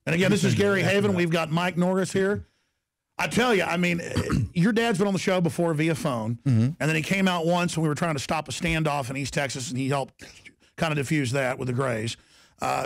And again, this is Gary Heavin. We've got Mike Norris here. I tell you, I mean, your dad's been on the show before via phone, and then he came out once when we were trying to stop a standoff in East Texas, and he helped kind of diffuse that with the Grays.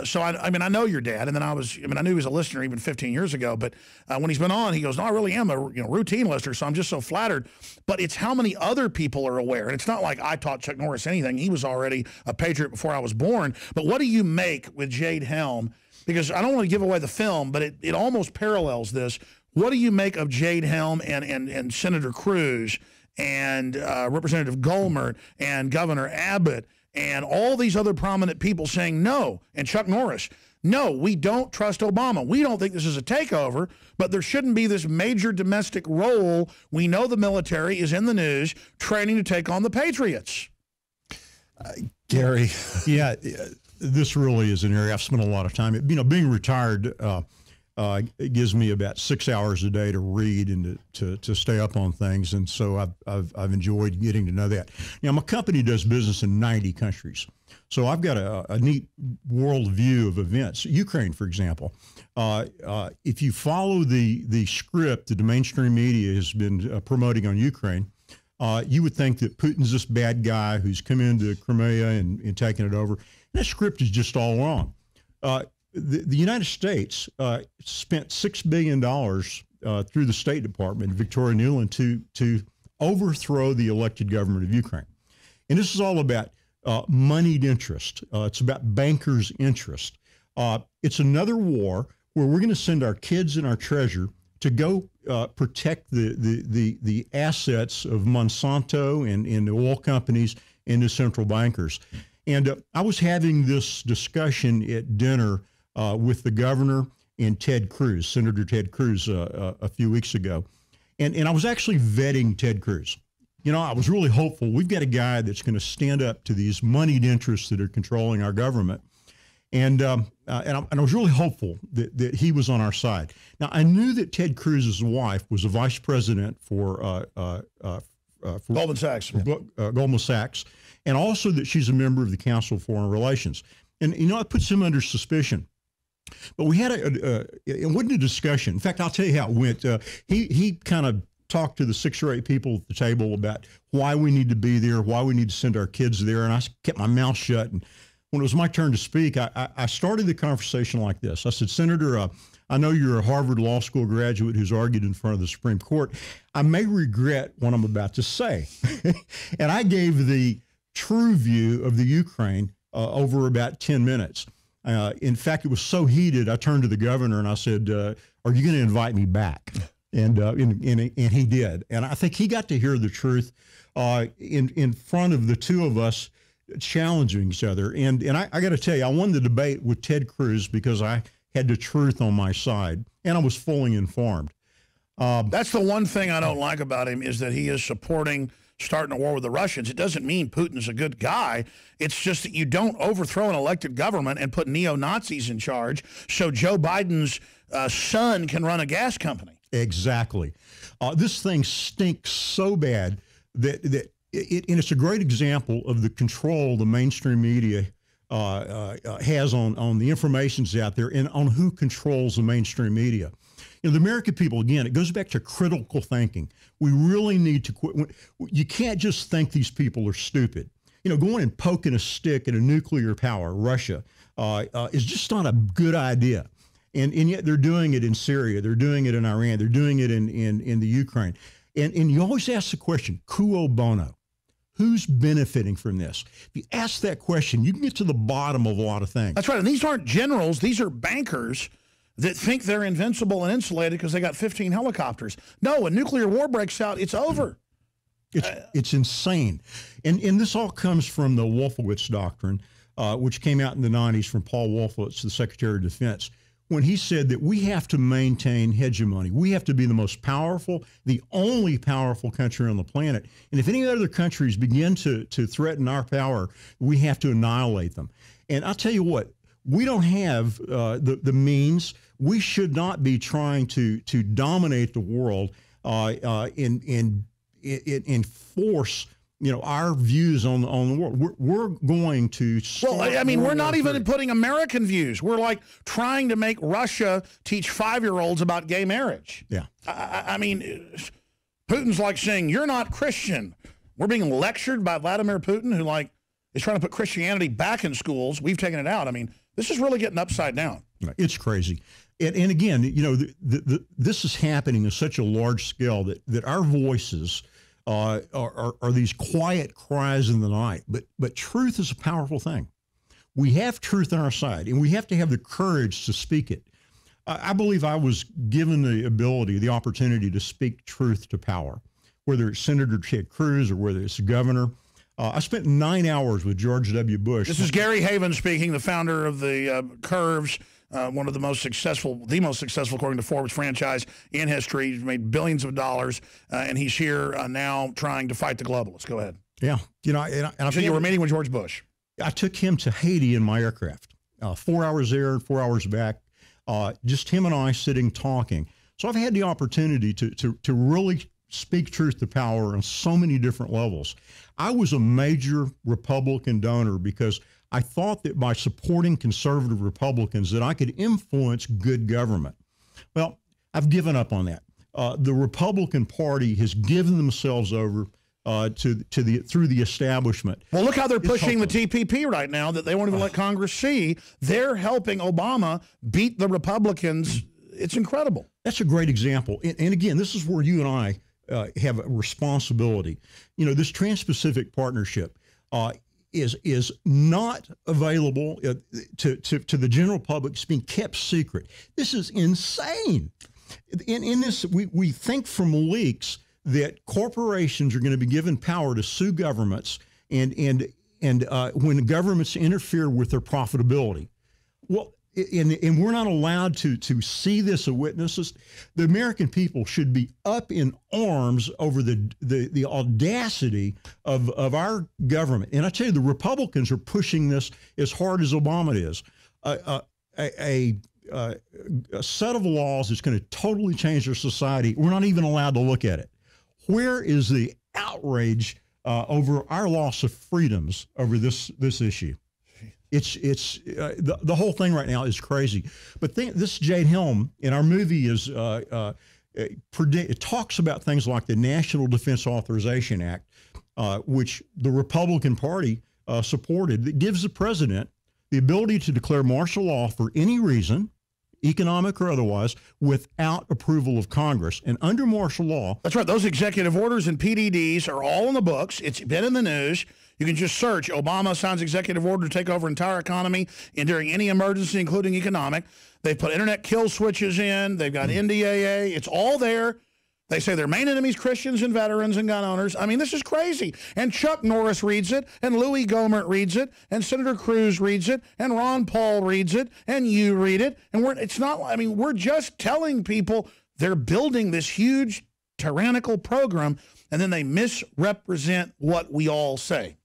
So, I mean, I know your dad, and then I knew he was a listener even 15 years ago, but when he's been on, he goes, no, I really am a routine listener, so I'm just so flattered. But it's how many other people are aware. And it's not like I taught Chuck Norris anything. He was already a patriot before I was born. But what do you make with Jade Helm? Because I don't want to give away the film, but it almost parallels this. What do you make of Jade Helm and Senator Cruz and Representative Goldmer and Governor Abbott and all these other prominent people saying no, and Chuck Norris, no, we don't trust Obama. We don't think this is a takeover, but there shouldn't be this major domestic role. We know the military is in the news training to take on the Patriots. Gary, yeah, this really is an area I've spent a lot of time. Being retired it gives me about 6 hours a day to read and to stay up on things, and so I've enjoyed getting to know that. My company does business in 90 countries, so I've got a neat world view of events. Ukraine, for example, if you follow the script that the mainstream media has been promoting on Ukraine, you would think that Putin's this bad guy who's come into Crimea and taken it over. And that script is just all wrong. The United States spent $6 billion through the State Department, Victoria Nuland, to overthrow the elected government of Ukraine. And this is all about moneyed interest. It's about bankers' interest. It's another war where we're going to send our kids and our treasure to go protect the assets of Monsanto and the oil companies and the central bankers. And I was having this discussion at dinner with the governor and Ted Cruz, Senator Ted Cruz, a few weeks ago. And I was actually vetting Ted Cruz. I was really hopeful. We've got a guy that's going to stand up to these moneyed interests that are controlling our government. And I was really hopeful that he was on our side. Now, I knew that Ted Cruz's wife was a vice president for Goldman Sachs. Goldman Sachs, and also that she's a member of the Council of Foreign Relations. And, it puts him under suspicion. But we had it wasn't a discussion. In fact, I'll tell you how it went. He kind of talked to the 6 or 8 people at the table about why we need to be there, why we need to send our kids there, and I kept my mouth shut. And when it was my turn to speak, I started the conversation like this. I said, Senator, I know you're a Harvard Law School graduate who's argued in front of the Supreme Court. I may regret what I'm about to say. And I gave the true view of the Ukraine over about 10 minutes. In fact, it was so heated, I turned to the governor and I said, are you going to invite me back? And he did. And I think he got to hear the truth in front of the two of us challenging each other. And I got to tell you, I won the debate with Ted Cruz because I had the truth on my side and I was fully informed. That's the one thing I don't like about him is that he is supporting starting a war with the Russians. It doesn't mean Putin's a good guy. It's just that you don't overthrow an elected government and put neo-Nazis in charge so Joe Biden's son can run a gas company. Exactly. This thing stinks so bad that and it's a great example of the control the mainstream media has on the information's out there and on who controls the mainstream media. The American people, again, it goes back to critical thinking. We really need to quit. You can't just think these people are stupid. Going and poking a stick at a nuclear power, Russia, is just not a good idea. And yet they're doing it in Syria. They're doing it in Iran. They're doing it in the Ukraine. And you always ask the question, quo bono? Who's benefiting from this? If you ask that question, you can get to the bottom of a lot of things. That's right. And these aren't generals. These are bankers that think they're invincible and insulated because they got 15 helicopters. No, when nuclear war breaks out, it's over. It's insane. And this all comes from the Wolfowitz Doctrine, which came out in the 90s from Paul Wolfowitz, the Secretary of Defense, when he said that we have to maintain hegemony. We have to be the most powerful, the only powerful country on the planet. And if any other countries begin to threaten our power, we have to annihilate them. And I'll tell you what, we don't have the means. We should not be trying to dominate the world and force our views on the world. We're going to. Well, I mean, we're not even putting American views. We're like trying to make Russia teach 5-year-olds about gay marriage. Yeah. I mean, Putin's like saying, you're not Christian. We're being lectured by Vladimir Putin, who like is trying to put Christianity back in schools. We've taken it out. I mean, this is really getting upside down. It's crazy. And again, this is happening at such a large scale that our voices are these quiet cries in the night. But truth is a powerful thing. We have truth on our side, and we have to have the courage to speak it. I believe I was given the opportunity to speak truth to power, whether it's Senator Ted Cruz or whether it's the governor. I spent 9 hours with George W. Bush. This is Gary Heavin speaking, the founder of the Curves, one of the most successful according to Forbes franchise in history. He's made billions of dollars, and he's here now trying to fight the globalists. Go ahead. Yeah, So you were meeting with George Bush. I took him to Haiti in my aircraft. 4 hours there, 4 hours back. Just him and I sitting talking. So I've had the opportunity to really speak truth to power on so many different levels. I was a major Republican donor because I thought that by supporting conservative Republicans that I could influence good government. Well, I've given up on that. The Republican Party has given themselves over through the establishment. Well, look how they're pushing the TPP right now that they won't even let Congress see. They're helping Obama beat the Republicans. It's incredible. That's a great example. And again, this is where you and I have a responsibility. This Trans-Pacific Partnership is not available to the general public. It's being kept secret. This is insane. In this, we think from leaks that corporations are going to be given power to sue governments and when governments interfere with their profitability. Well, and we're not allowed to see this as witnesses. The American people should be up in arms over the audacity of our government. And I tell you, the Republicans are pushing this as hard as Obama is. A set of laws that's going to totally change our society. We're not even allowed to look at it. Where is the outrage over our loss of freedoms over this issue? It's the whole thing right now is crazy. But this Jade Helm in our movie is it talks about things like the National Defense Authorization Act, which the Republican Party supported, that gives the president the ability to declare martial law for any reason, economic or otherwise, without approval of Congress. And under martial law... That's right. Those executive orders and PDDs are all in the books. It's been in the news. You can just search Obama signs executive order to take over entire economy and during any emergency, including economic. They've put internet kill switches in. They've got NDAA. It's all there. They say their main enemies, Christians and veterans and gun owners. I mean, this is crazy. And Chuck Norris reads it, and Louis Gohmert reads it, and Senator Cruz reads it, and Ron Paul reads it, and you read it. And we're just telling people they're building this huge tyrannical program, and then they misrepresent what we all say.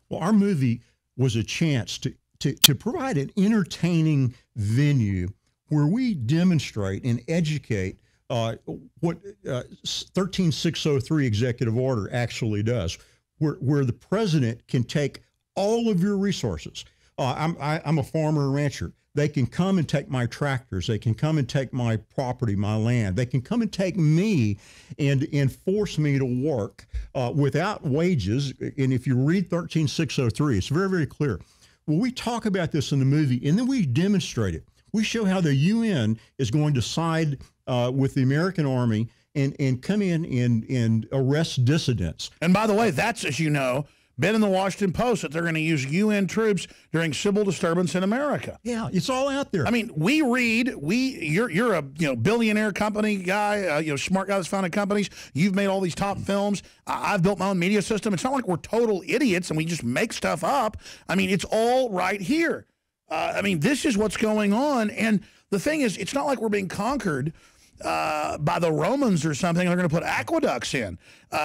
Well, our movie was a chance to provide an entertaining venue where we demonstrate and educate what 13603 executive order actually does, where the president can take all of your resources. I'm a farmer and rancher. They can come and take my tractors. They can come and take my property, my land. They can come and take me and force me to work without wages. And if you read 13603, it's very, very clear. Well, we talk about this in the movie, and then we demonstrate it. We show how the UN is going to side with the American Army and come in and arrest dissidents. And by the way, that's, as you know, been in the Washington Post that they're going to use UN troops during civil disturbance in America. Yeah, it's all out there. I mean, you're a billionaire company guy, smart guy that's founded companies. You've made all these top films. I've built my own media system. It's not like we're total idiots and we just make stuff up. I mean, it's all right here. This is what's going on. And the thing is, it's not like we're being conquered by the Romans or something. They're going to put aqueducts in.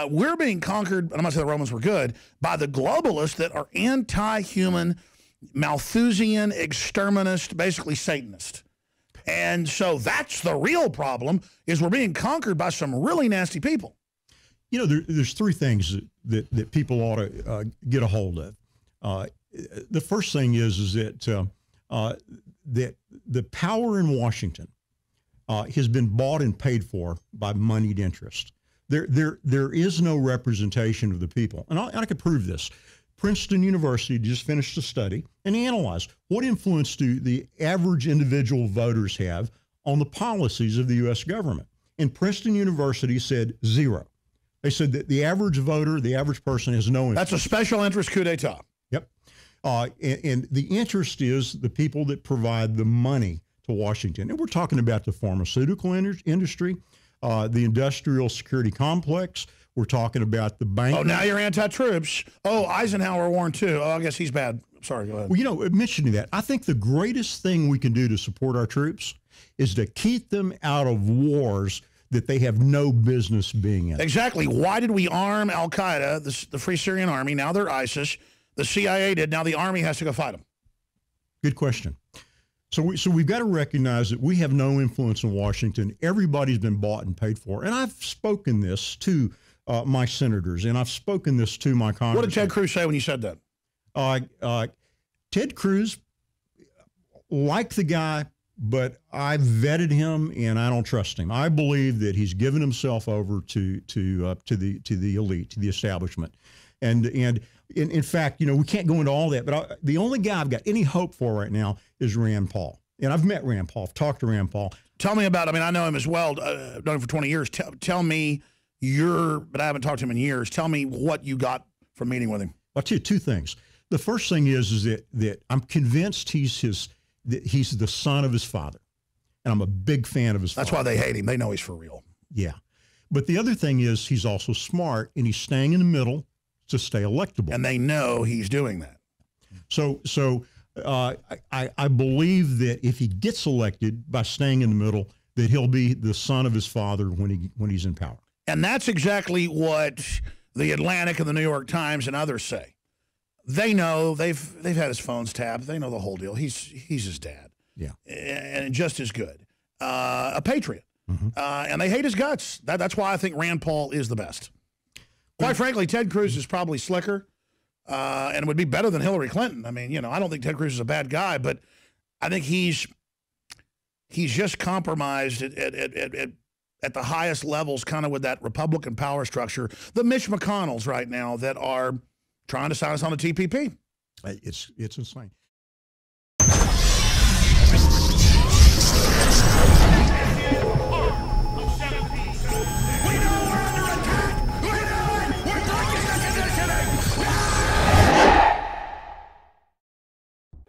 We're being conquered, I'm not saying the Romans were good, by the globalists that are anti-human, Malthusian, exterminist, basically Satanist. And so that's the real problem, is we're being conquered by some really nasty people. there's three things that people ought to get a hold of. The first thing is that that the power in Washington has been bought and paid for by moneyed interest. There is no representation of the people, and I can prove this. Princeton University just finished a study and analyzed what influence do the average individual voters have on the policies of the U.S. government. And Princeton University said zero. They said that the average voter, the average person has no influence. That's a special interest coup d'etat. Yep. And the interest is the people that provide the money to Washington. And we're talking about the pharmaceutical industry, the industrial security complex. We're talking about the bank. Oh, now you're anti-troops. Oh, Eisenhower warned too. Oh, I guess he's bad. Sorry, go ahead. Well, mentioning that, I think the greatest thing we can do to support our troops is to keep them out of wars that they have no business being in. Exactly. Why did we arm Al-Qaeda, the Free Syrian Army? Now they're ISIS. The CIA did. Now the Army has to go fight them. Good question. So we've got to recognize that we have no influence in Washington. Everybody's been bought and paid for. And I've spoken this to my senators, and I've spoken this to my congressmen. What did Ted Cruz say when you said that? Ted Cruz, like the guy, but I vetted him, and I don't trust him. I believe that he's given himself over to the elite, to the establishment, and in fact, we can't go into all that. But the only guy I've got any hope for right now is Rand Paul, and I've met Rand Paul. I've talked to Rand Paul. Tell me about. I mean, I know him as well. Known him for 20 years. Tell me but I haven't talked to him in years. Tell me what you got from meeting with him. I'll tell you two things. The first thing is that I'm convinced he's the son of his father. And I'm a big fan of his father. That's why they hate him. They know he's for real. Yeah. But the other thing is he's also smart, and he's staying in the middle to stay electable. And they know he's doing that. So I believe that if he gets elected by staying in the middle, that he'll be the son of his father when he's in power. And that's exactly what the Atlantic and the New York Times and others say. They know they've had his phones tapped. They know the whole deal. He's his dad. Yeah, and just as good, a patriot. Mm-hmm. And they hate his guts. That's why I think Rand Paul is the best. Quite frankly, Ted Cruz is probably slicker, and would be better than Hillary Clinton. I mean, I don't think Ted Cruz is a bad guy, but I think he's just compromised at the highest levels, kind of with that Republican power structure. The Mitch McConnells right now that are trying to sign us on a TPP. It's insane.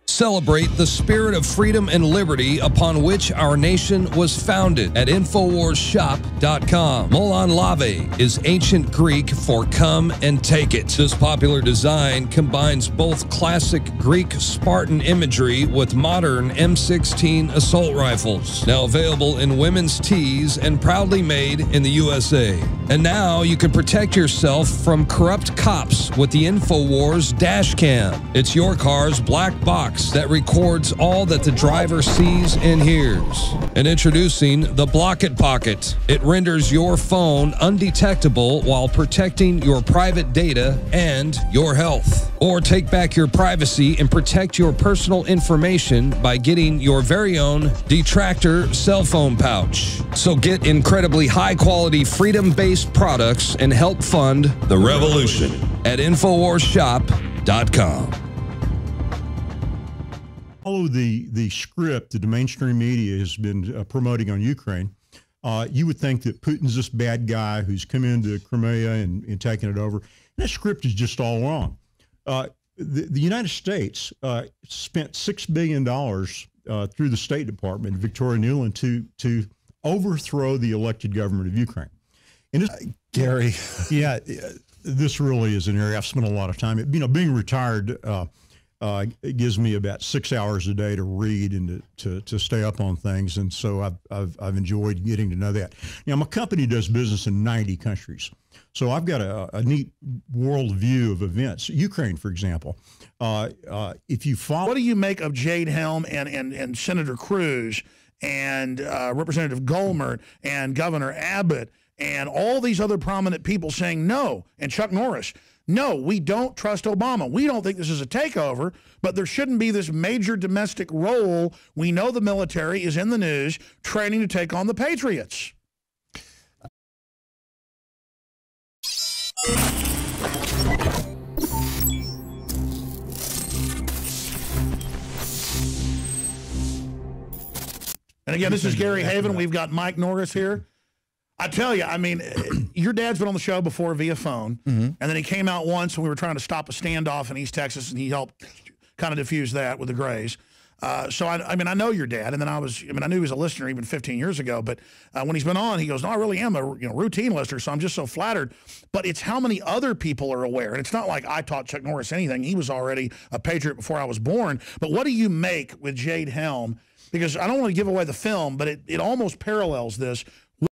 Celebrate the spirit of freedom and liberty upon which our nation was founded at InfoWarsShop.com. Molon Lave is ancient Greek for come and take it. This popular design combines both classic Greek Spartan imagery with modern M16 assault rifles. Now available in women's tees and proudly made in the USA. And now you can protect yourself from corrupt cops with the InfoWars dash cam. It's your car's black box that records all that the driver sees and hears. And introducing the Block It Pocket. It renders your phone undetectable while protecting your private data and your health. Or take back your privacy and protect your personal information by getting your very own Detractor cell phone pouch. So get incredibly high-quality, freedom-based products and help fund the revolution at InfoWarsShop.com. Follow the script that the mainstream media has been promoting on Ukraine. You would think that Putin's this bad guy who's come into Crimea and taken it over. And that script is just all wrong. The United States spent $6 billion through the State Department, Victoria Nuland, to overthrow the elected government of Ukraine. And Gary, yeah, this really is an area I've spent a lot of time. Being retired. It gives me about 6 hours a day to read and to stay up on things, and so I've enjoyed getting to know that. Now, my company does business in 90 countries, so I've got a neat world view of events. Ukraine, for example, if you follow, what do you make of Jade Helm and Senator Cruz and Representative Goldman and Governor Abbott and all these other prominent people saying no, and Chuck Norris, no, we don't trust Obama. We don't think this is a takeover, but there shouldn't be this major domestic role. We know the military is in the news training to take on the Patriots. And again, this is Gary Heavin. We've got Mike Norris here. I tell you, I mean, your dad's been on the show before via phone, and then he came out once when we were trying to stop a standoff in East Texas, and he helped kind of diffuse that with the Grays. So, I mean, I know your dad, and then I knew he was a listener even 15 years ago, but when he's been on, he goes, no, I really am a routine listener, so I'm just so flattered. But it's how many other people are aware, and it's not like I taught Chuck Norris anything. He was already a patriot before I was born. But what do you make with Jade Helm? Because I don't want to give away the film, but it almost parallels this,